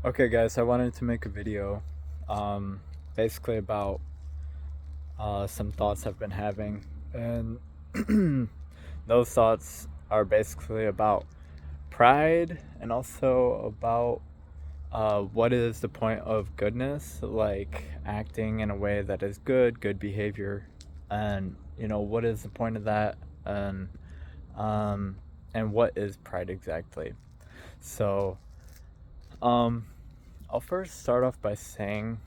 Okay, guys, I wanted to make a video um, basically about some thoughts I've been having. And those thoughts are basically about pride and also about what is the point of goodness, like acting in a way that is good behavior. And, what is the point of that? And, um, and what is pride exactly? So, um, I'll first start off by saying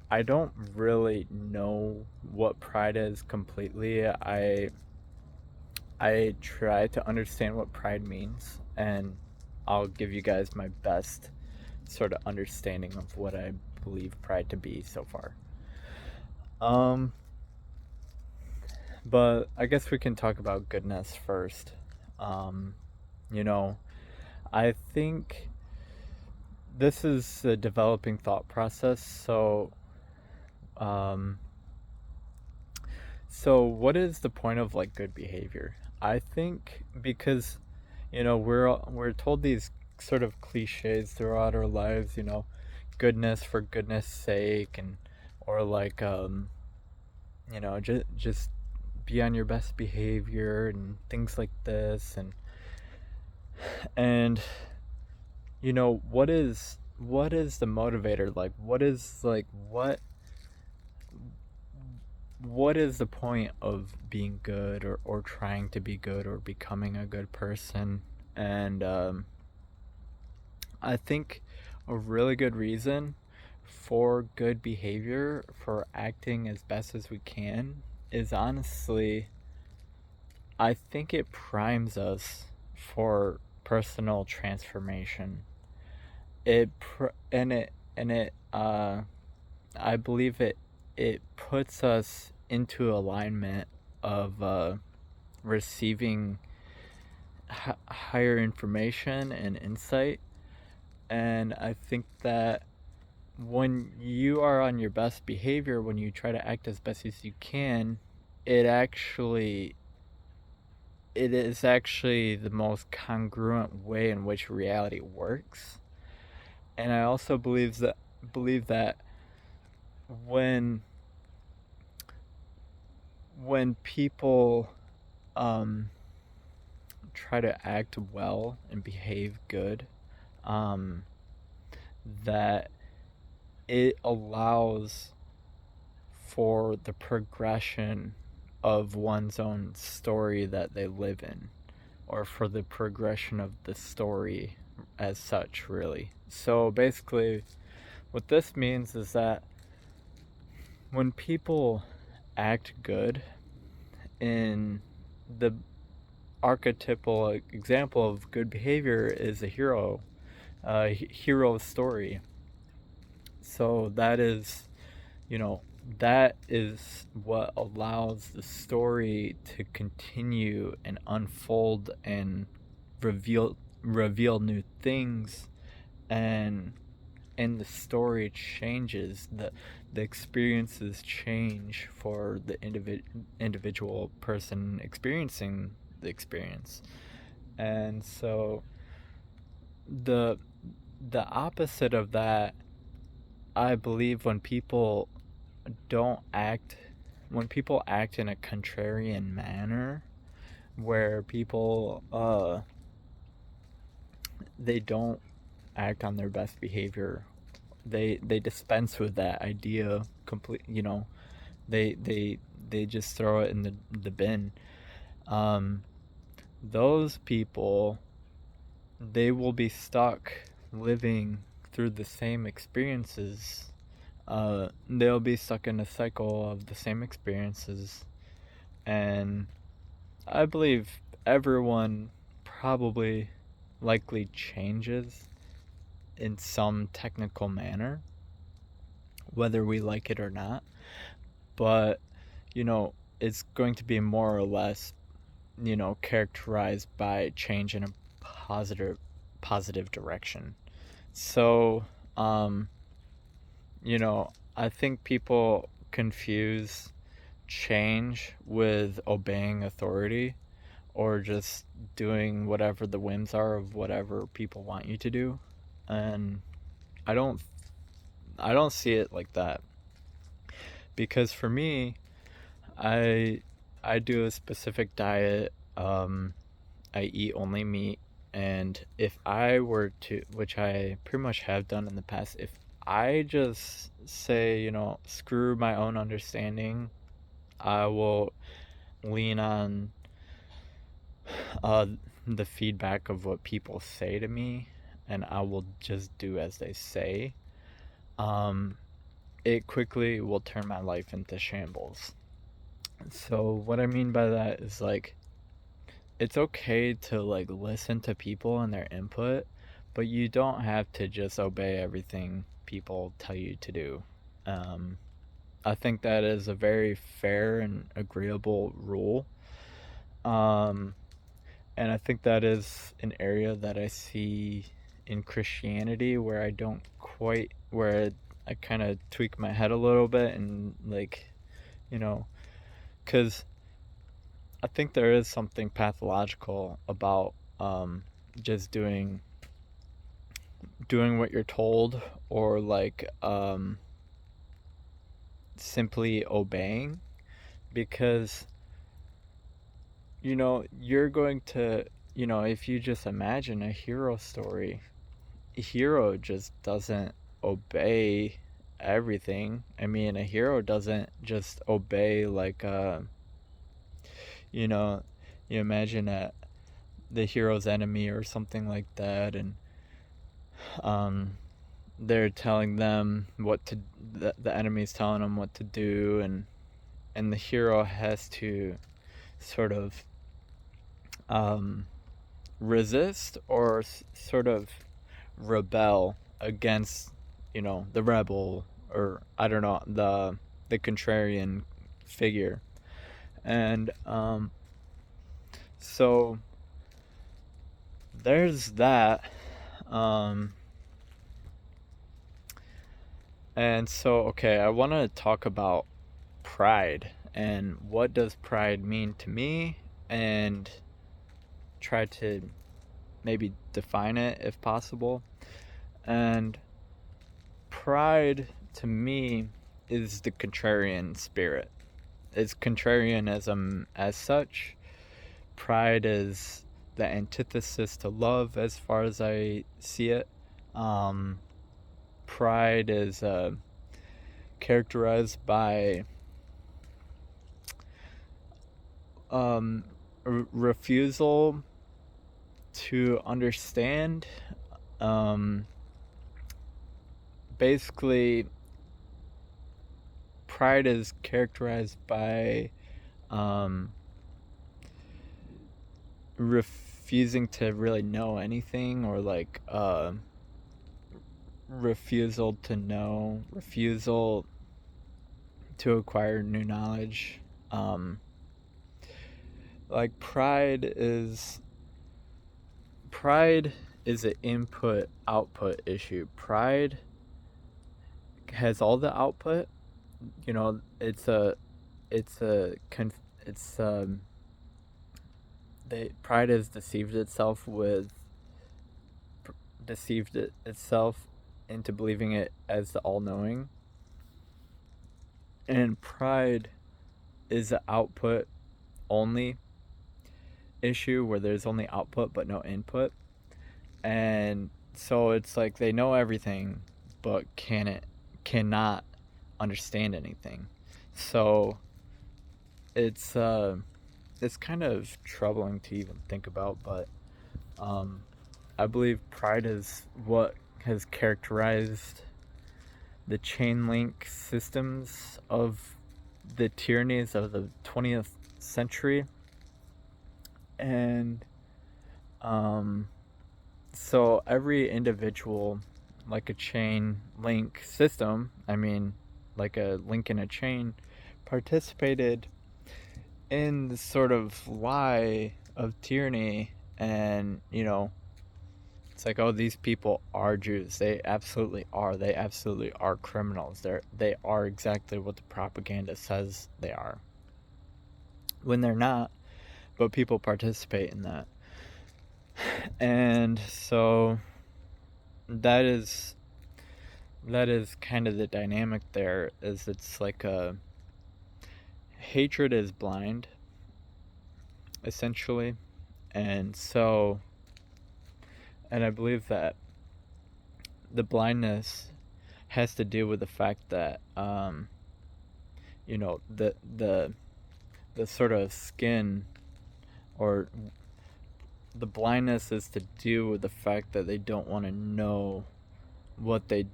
I don't really know what pride is completely. I try to understand what pride means, and I'll give you guys my best sort of understanding of what I believe pride to be so far. Um, but I guess we can talk about goodness first. Um, you know, I think this is a developing thought process, um, so what is the point of like good behavior? I think because we're told these sort of cliches throughout our lives, goodness for goodness sake, and or like just be on your best behavior and things like this. And what is the motivator? Like what is the point of being good, or trying to be good, or becoming a good person? And I think a really good reason for good behavior, for acting as best as we can, is honestly, I think it primes us for personal transformation. I believe it puts us into alignment of receiving higher information and insight. And I think that when you are on your best behavior, when you try to act as best as you can, it actually it is actually the most congruent way in which reality works. And I also believe that when people um, try to act well and behave good, um, that it allows for the progression of one's own story that they live in, or for the progression of the story as such, really. So basically, what this means is that when people act good, in the archetypal example of good behavior is a hero story. So you know, that is what allows the story to continue and unfold and reveal new things. And the story changes, the experiences change for the individual person experiencing the experience. And so the the opposite of that, I believe, don't act when people act in a contrarian manner, where people they don't act on their best behavior, they dispense with that idea complete, they just throw it in the bin. um those people, they will be stuck living through the same experiences. They'll be stuck in a cycle of the same experiences. And I believe everyone probably likely changes in some technical manner, whether we like it or not. But, it's going to be more or less, characterized by change in a positive direction. So, um, I think people confuse change with obeying authority, or just doing whatever the whims are of whatever people want you to do. And I don't I don't see it like that, because for me, I I do a specific diet. I eat only meat, and if I were to, which I pretty much have done in the past, if I just say, screw my own understanding, I will lean on uh, the feedback of what people say to me, and I will just do as they say. Um, it quickly will turn my life into shambles. So what I mean by that is, like, it's okay to like listen to people and their input, but you don't have to just obey everything people tell you to do. Um, I think that is a very fair and agreeable rule. Um, and I think that is an area that I see in Christianity where I don't quite, where I kind of tweak my head a little bit and, like, you know, because I think there is something pathological about just doing what you're told, or like simply obeying, because you're going to, if you just imagine a hero story, a hero just doesn't obey everything. I mean, a hero doesn't just obey, like, you know you imagine the hero's enemy or something like that, and um they're telling them what to the enemy's telling them what to do, and the hero has to sort of um resist, or sort of rebel against, the rebel, or I don't know, the contrarian figure. And so there's that. um and so, okay, I want to talk about pride, and what does pride mean to me, and try to maybe define it if possible. And pride to me is the contrarian spirit. It's contrarianism as such. Pride is the antithesis to love, as far as I see it. Um, Pride is characterized by refusal to understand. Um, Basically, pride is characterized by um, refusing to really know anything, or like refusal to know, refusal to acquire new knowledge. Like, pride is an input output issue. Pride has all the output. It's a it's a it's pride has deceived itself into believing it as the all-knowing. And pride is an output only issue, where there's only output but no input. And so it's like they know everything, but cannot understand anything. So it's kind of troubling to even think about. But I believe pride is what has characterized the chain link systems of the tyrannies of the 20th century. And so every individual, like a chain link system, I mean, like a link in a chain, participated in the sort of lie of tyranny. And it's like, oh, these people are Jews. They absolutely are. They absolutely are criminals. They are exactly what the propaganda says they are, when they're not, but people participate in that. And so that is that is kind of the dynamic there, is it's like a hatred is blind, essentially. And so, and I believe that the blindness has to do with the fact that you know, the sort of skin, or the blindness is to do with the fact that they don't want to know what they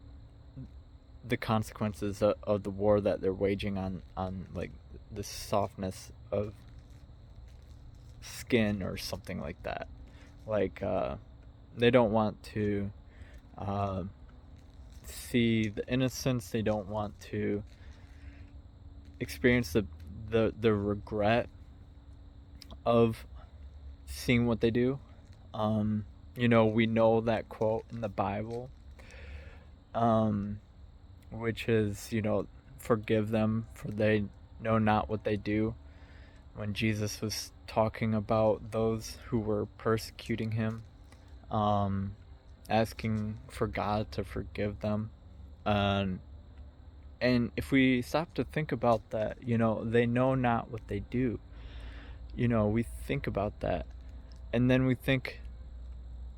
the consequences of the war that they're waging on like the softness of skin or something like that. Like they don't want to uh, see the innocence. They don't want to experience the regret of seeing what they do. You know, we know that quote in the Bible, um, which is, you know, forgive them for they know not what they do. When Jesus was talking about those who were persecuting him, um, asking for God to forgive them. Um, and if we stop to think about that, you know, they know not what they do. You know, we think about that. And then we think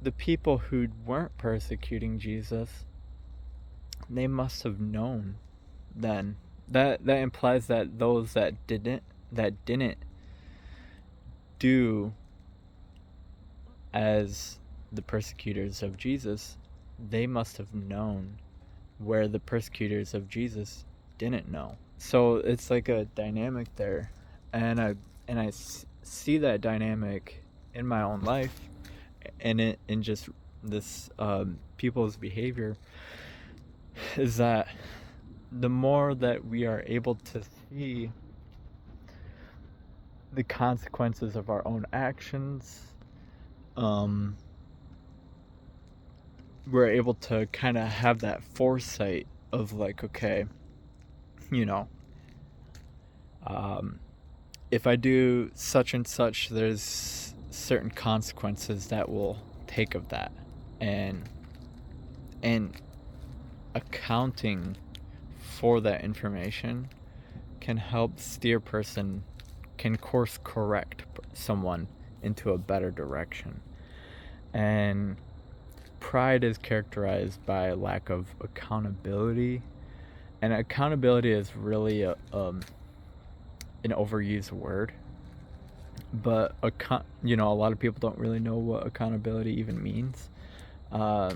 the people who weren't persecuting Jesus, they must have known then. That implies that those that didn't do as the persecutors of Jesus, they must have known where the persecutors of Jesus didn't know. So it's like a dynamic there, and I see that dynamic in my own life, and it in just this people's behavior, is that the more that we are able to see the consequences of our own actions, um, we're able to kind of have that foresight of like, okay, you know, um, if I do such and such, there's certain consequences that will take of that, and and accounting for that information can help steer person can course correct someone into a better direction. And pride is characterized by a lack of accountability, and accountability is really an overused word, but you know, a lot of people don't really know what accountability even means. uh,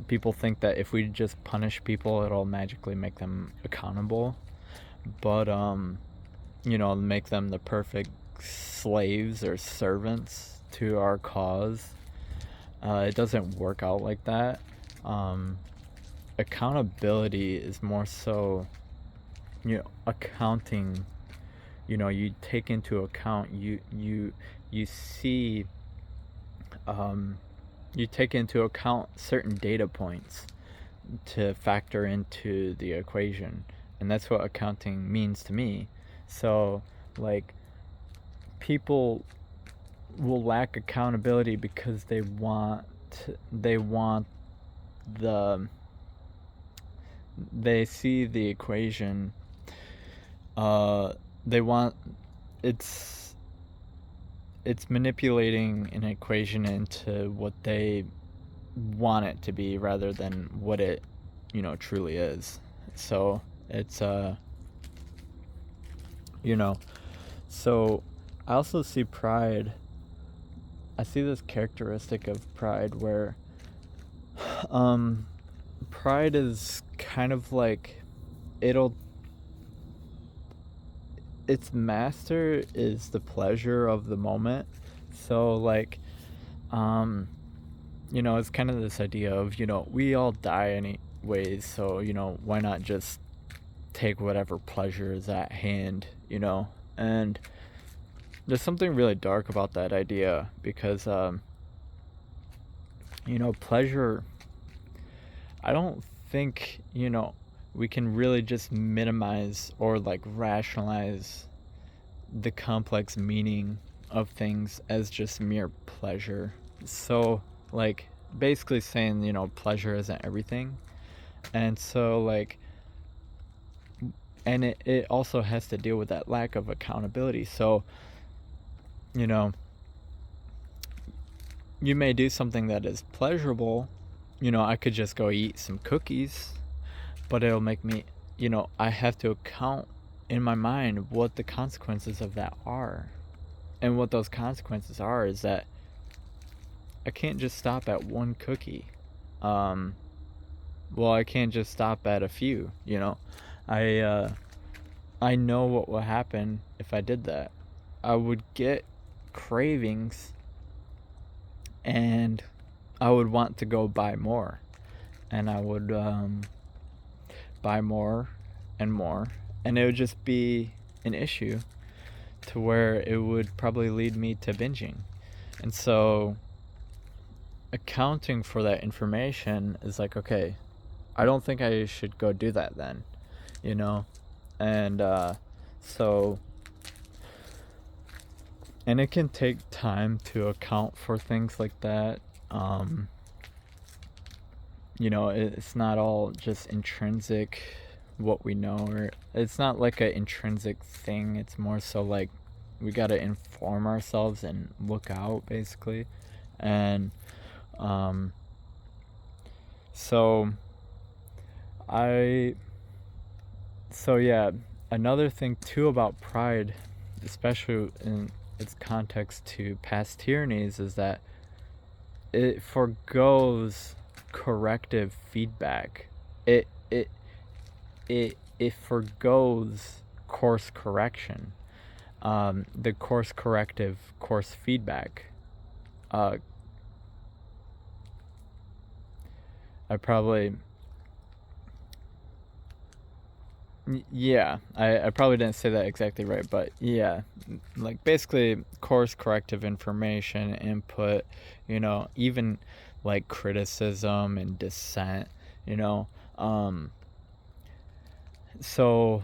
People think that if we just punish people, it'll magically make them accountable, but you know, make them the perfect slaves or servants to our cause. It doesn't work out like that. um, Accountability is more so, you know, accounting. You know, you take into account, you see, um, you take into account certain data points to factor into the equation, and that's what accounting means to me. So like, people will lack accountability because they want the they see the equation, uh they want it's it's manipulating an equation into what they want it to be rather than what it, you know, truly is. So it's you know, so I also see pride. I see this characteristic of pride where um pride is kind of like, it'll its master is the pleasure of the moment. So like, um you know, it's kind of this idea of, you know, we all die anyways, so, you know, why not just take whatever pleasure is at hand, you know? And there's something really dark about that idea, because you know, pleasure, I don't think, you know, we can really just minimize or like rationalize the complex meaning of things as just mere pleasure. So like, basically saying, you know, pleasure isn't everything. And so like, and it also has to deal with that lack of accountability. So, you know, you may do something that is pleasurable. I could just go eat some cookies, but it'll make me, I have to account in my mind what the consequences of that are. And what those consequences are is that I can't just stop at one cookie. Well, I can't just stop at a few, I I know what will happen if I did that. I would get cravings and I would want to go buy more. And I would buy more and more. And it would just be an issue to where it would probably lead me to binging. And so accounting for that information is like, okay, I don't think I should go do that then, And so, and it can take time to account for things like that. It's not all just intrinsic what we know, or it's not like an intrinsic thing. It's more so like we got to inform ourselves and look out, basically. And so yeah, another thing too about pride, especially in its context to past tyrannies, is that it forgoes corrective feedback. It forgoes course correction. The course corrective, course feedback. I probably didn't say that exactly right, but yeah, like basically course corrective information input, even like criticism and dissent, so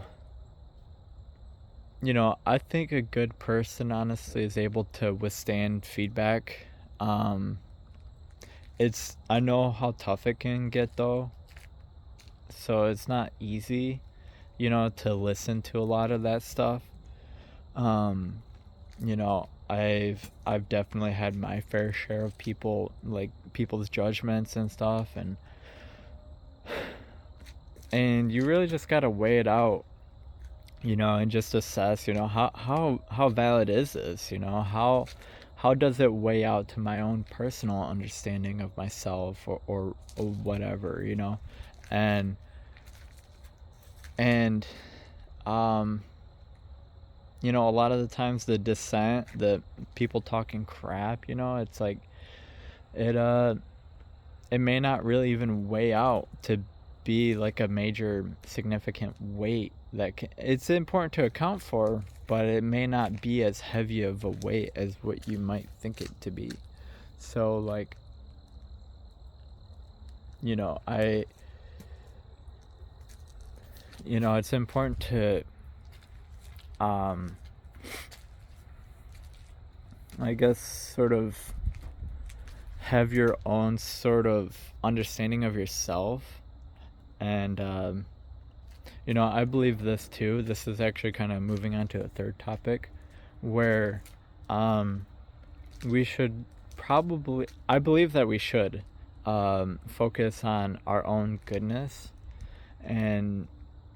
I think a good person honestly is able to withstand feedback. I know how tough it can get though, so it's not easy to listen to a lot of that stuff. I've definitely had my fair share of people's judgments and stuff, and you really just gotta weigh it out, and just assess, how valid is this, how does it weigh out to my own personal understanding of myself or whatever, and and a lot of the times the dissent, the people talking crap, it's like it may not really even weigh out to be like a major significant weight it's important to account for, but it may not be as heavy of a weight as what you might think it to be. So like, it's important to I guess sort of have your own sort of understanding of yourself. And I believe this too. This is actually kind of moving on to a third topic where we should probably, I believe that we should focus on our own goodness, and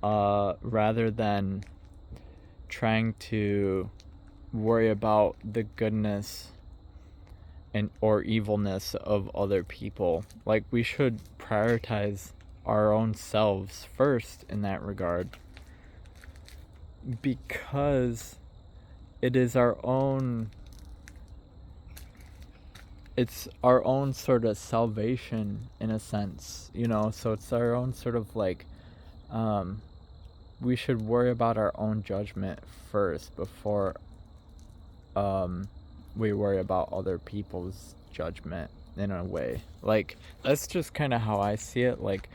rather than trying to worry about the goodness and or evilness of other people. Like, we should prioritize our own selves first in that regard, because it is it's our own sort of salvation in a sense, so it's our own sort of like we should worry about our own judgment first before we worry about other people's judgment, in a way. Like, that's just kind of how I see it. Like,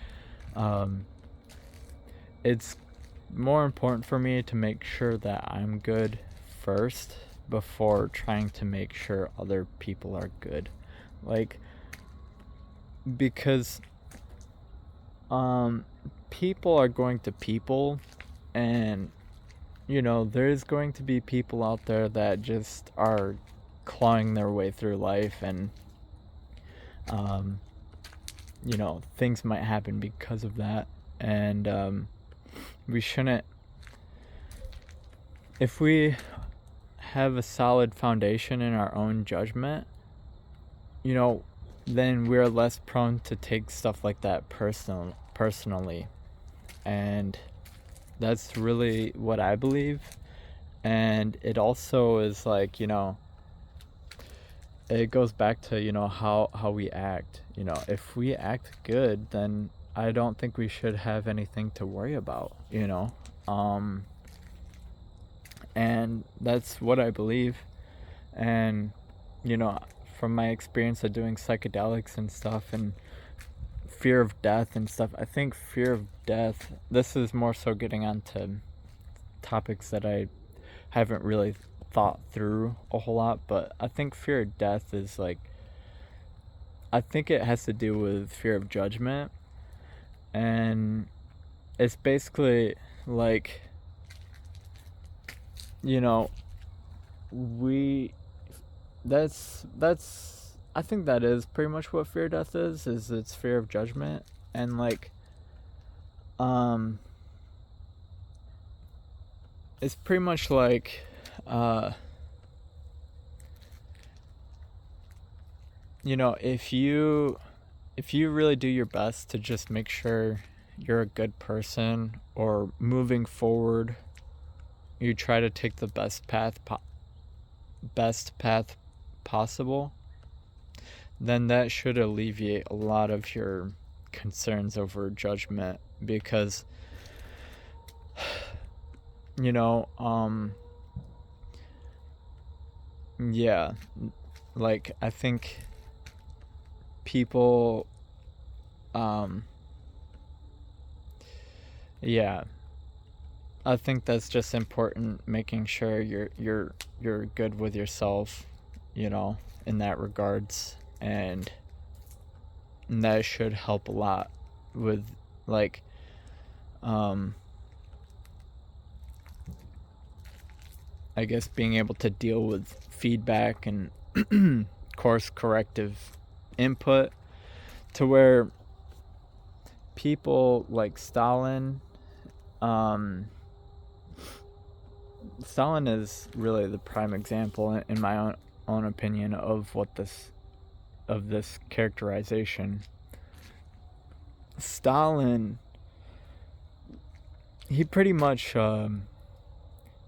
it's more important for me to make sure that I'm good first before trying to make sure other people are good. Like, because um, people are going to people, and there's going to be people out there that just are clawing their way through life, and um, things might happen because of that, and we shouldn't. If we have a solid foundation in our own judgment, then we're less prone to take stuff like that personally, and that's really what I believe. And it also is like, it goes back to, how we act. If we act good, then I don't think we should have anything to worry about. um and that's what I believe. And from my experience of doing psychedelics and stuff, and fear of death and stuff, I think fear of death, this is more so getting onto topics that I haven't really thought through a whole lot, but I think fear of death is like, I think it has to do with fear of judgment. And it's basically like, we that's I think that is pretty much what fear of death is it's fear of judgment. And like, um it's pretty much like, if you really do your best to just make sure you're a good person, or moving forward, you try to take the best path possible, then that should alleviate a lot of your concerns over judgment. Because yeah, like, I think people, yeah, I think that's just important, making sure you're good with yourself, in that regards. And that should help a lot with, like, I guess being able to deal with feedback and course corrective input, to where people like Stalin, Stalin is really the prime example, in my own opinion, of this characterization. Stalin, he pretty much,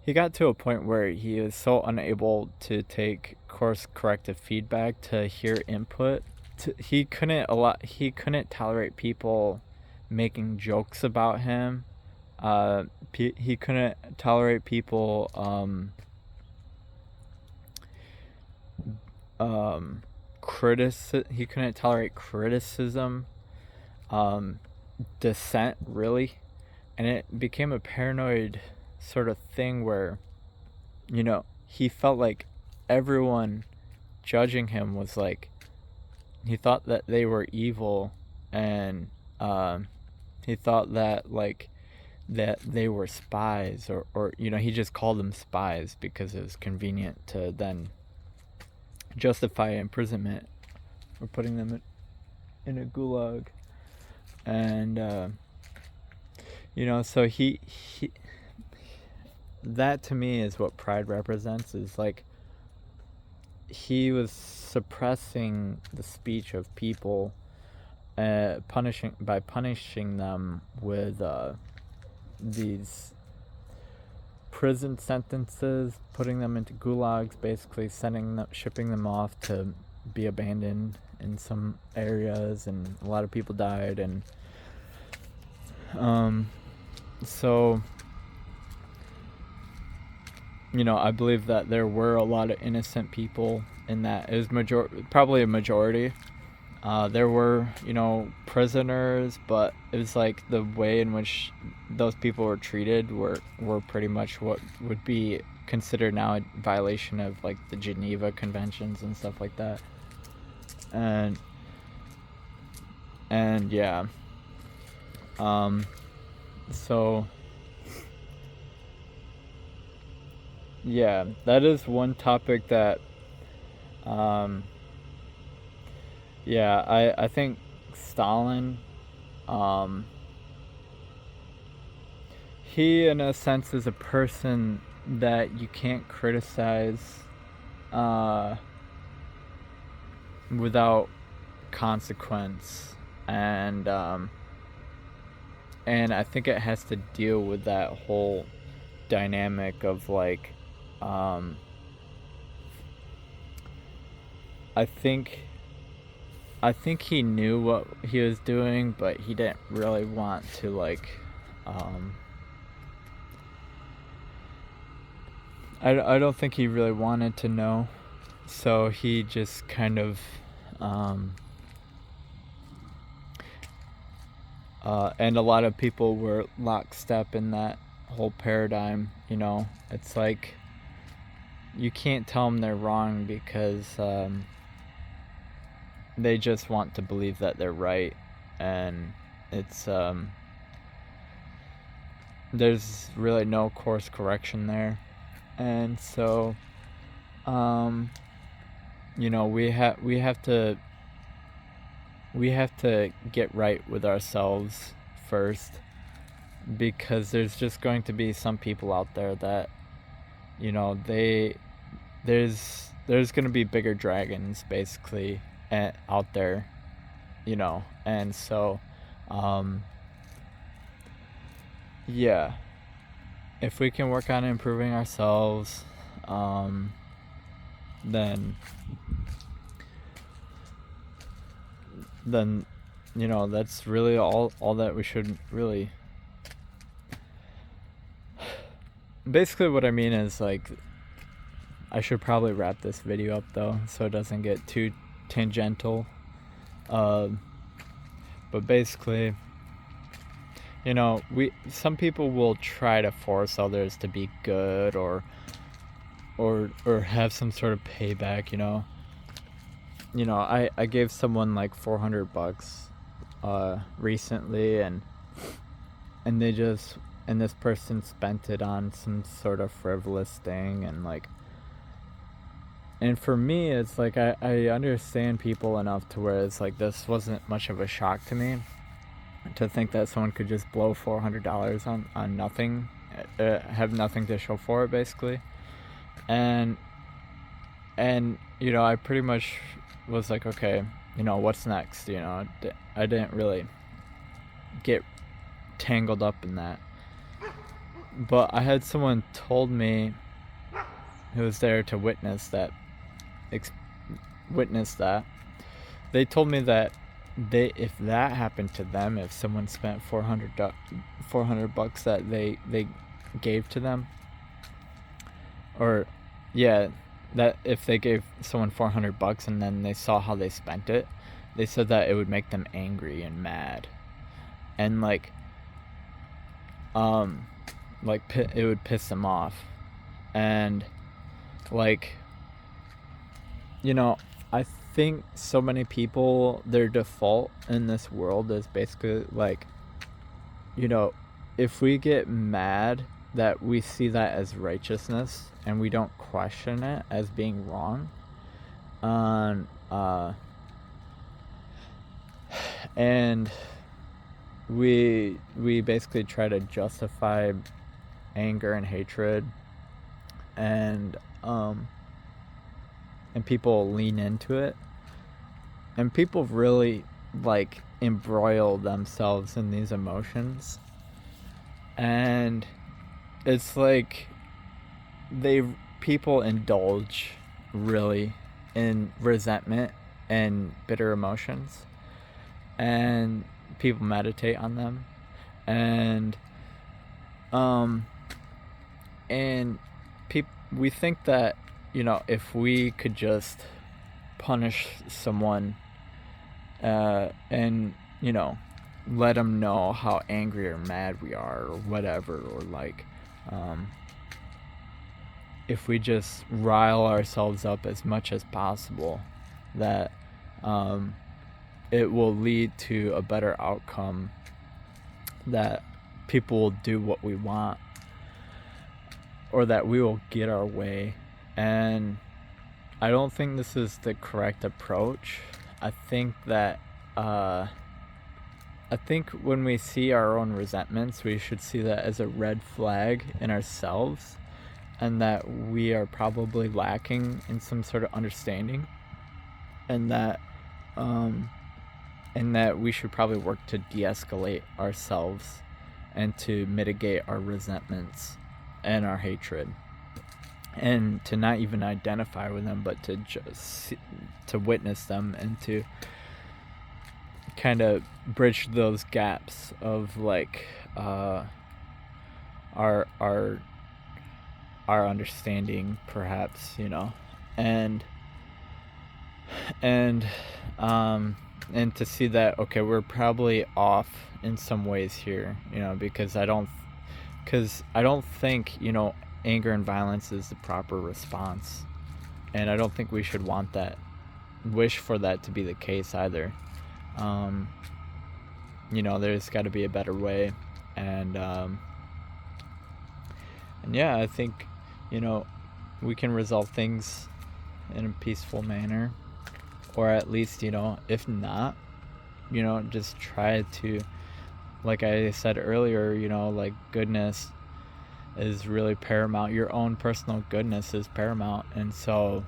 he got to a point where he is so unable to take course corrective feedback, to hear input. He couldn't tolerate people making jokes about him. He couldn't tolerate people he couldn't tolerate criticism, dissent, really. And it became a paranoid sort of thing where, he felt like everyone judging him was like, he thought that they were evil. And he thought that, like, that they were spies, or he just called them spies because it was convenient to then justify imprisonment, or putting them in a gulag. And so he that to me is what pride represents, is like, he was suppressing the speech of people, punishing them with these prison sentences, putting them into gulags, basically shipping them off to be abandoned in some areas, and a lot of people died. And so I believe that there were a lot of innocent people in that. It was probably a majority. There were, prisoners, but it was like the way in which those people were treated were pretty much what would be considered now a violation of, like, the Geneva Conventions and stuff like that. And yeah. So yeah, that is one topic that um, yeah, I think Stalin, um, he in a sense is a person that you can't criticize uh, without consequence, and and I think it has to deal with that whole dynamic of like, um, I think I think he knew what he was doing, but he didn't really want to like, um, I don't think he really wanted to know, so he just kind of, um, and a lot of people were lockstep in that whole paradigm. You know, it's like you can't tell them they're wrong because they just want to believe that they're right, and it's there's really no course correction there, and so um, you know, we have to get right with ourselves first, because there's just going to be some people out there that, you know, there's going to be bigger dragons basically out there, you know, and so um, yeah, if we can work on improving ourselves, um, then then you know, that's really all that we should really. Basically what I mean is like, I should probably wrap this video up though, so it doesn't get too tangential. But basically, you know, some people will try to force others to be good, or have some sort of payback. You know, I gave someone like $400 recently, and they just, and this person spent it on some sort of frivolous thing, and like, and for me it's like, I understand people enough to where it's like, this wasn't much of a shock to me, to think that someone could just blow $400 on nothing, have nothing to show for it basically. And you know, I pretty much was like, okay, you know, what's next? You know, I didn't really get tangled up in that, but I had someone told me who was there to witness that, they told me that if that happened to them, if someone spent $400 that they gave to them, or yeah, that if they gave someone $400 and then they saw how they spent it, they said that it would make them angry and mad, and like it would piss them off, and like, you know, I think so many people, their default in this world is basically like, you know, if we get mad, that we see that as righteousness and we don't question it as being wrong. And we basically try to justify anger and hatred, and people lean into it, and people really like embroil themselves in these emotions, and it's like people indulge really in resentment and bitter emotions, and people meditate on them, and we think that, you know, if we could just punish someone, and, you know, let them know how angry or mad we are or whatever, or like, if we just rile ourselves up as much as possible, that it will lead to a better outcome that people will do what we want, or that we will get our way. And I don't think this is the correct approach. I think that I think when we see our own resentments, we should see that as a red flag in ourselves, and that we are probably lacking in some sort of understanding, and that we should probably work to de-escalate ourselves and to mitigate our resentments and our hatred, and to not even identify with them, but to just to witness them and to kind of bridge those gaps of like our understanding, perhaps, you know, and to see that, okay, we're probably off in some ways here, you know, because I don't think, you know, anger and violence is the proper response, and I don't think we should wish for that to be the case either. You know, there's got to be a better way, and yeah, I think, you know, we can resolve things in a peaceful manner, or at least, you know, if not, you know, just try to, like I said earlier, you know, like goodness is really paramount. Your own personal goodness is paramount, and so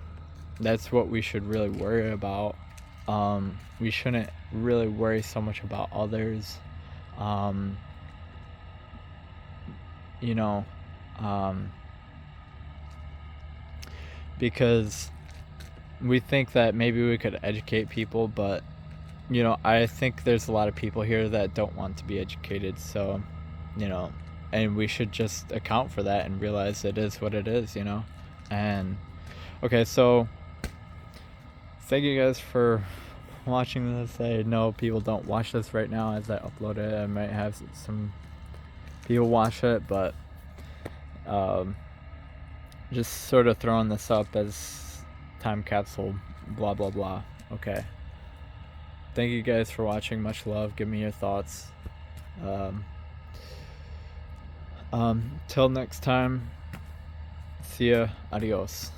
that's what we should really worry about. We shouldn't really worry so much about others, you know, because we think that maybe we could educate people, but, you know, I think there's a lot of people here that don't want to be educated, so, you know, and we should just account for that and realize it is what it is, you know. And okay, so thank you guys for watching this. I know people don't watch this right now as I upload it. I might have some people watch it, but just sort of throwing this up as time capsule, blah blah blah. Okay, thank you guys for watching. Much love. Give me your thoughts. Till next time, see ya. Adios.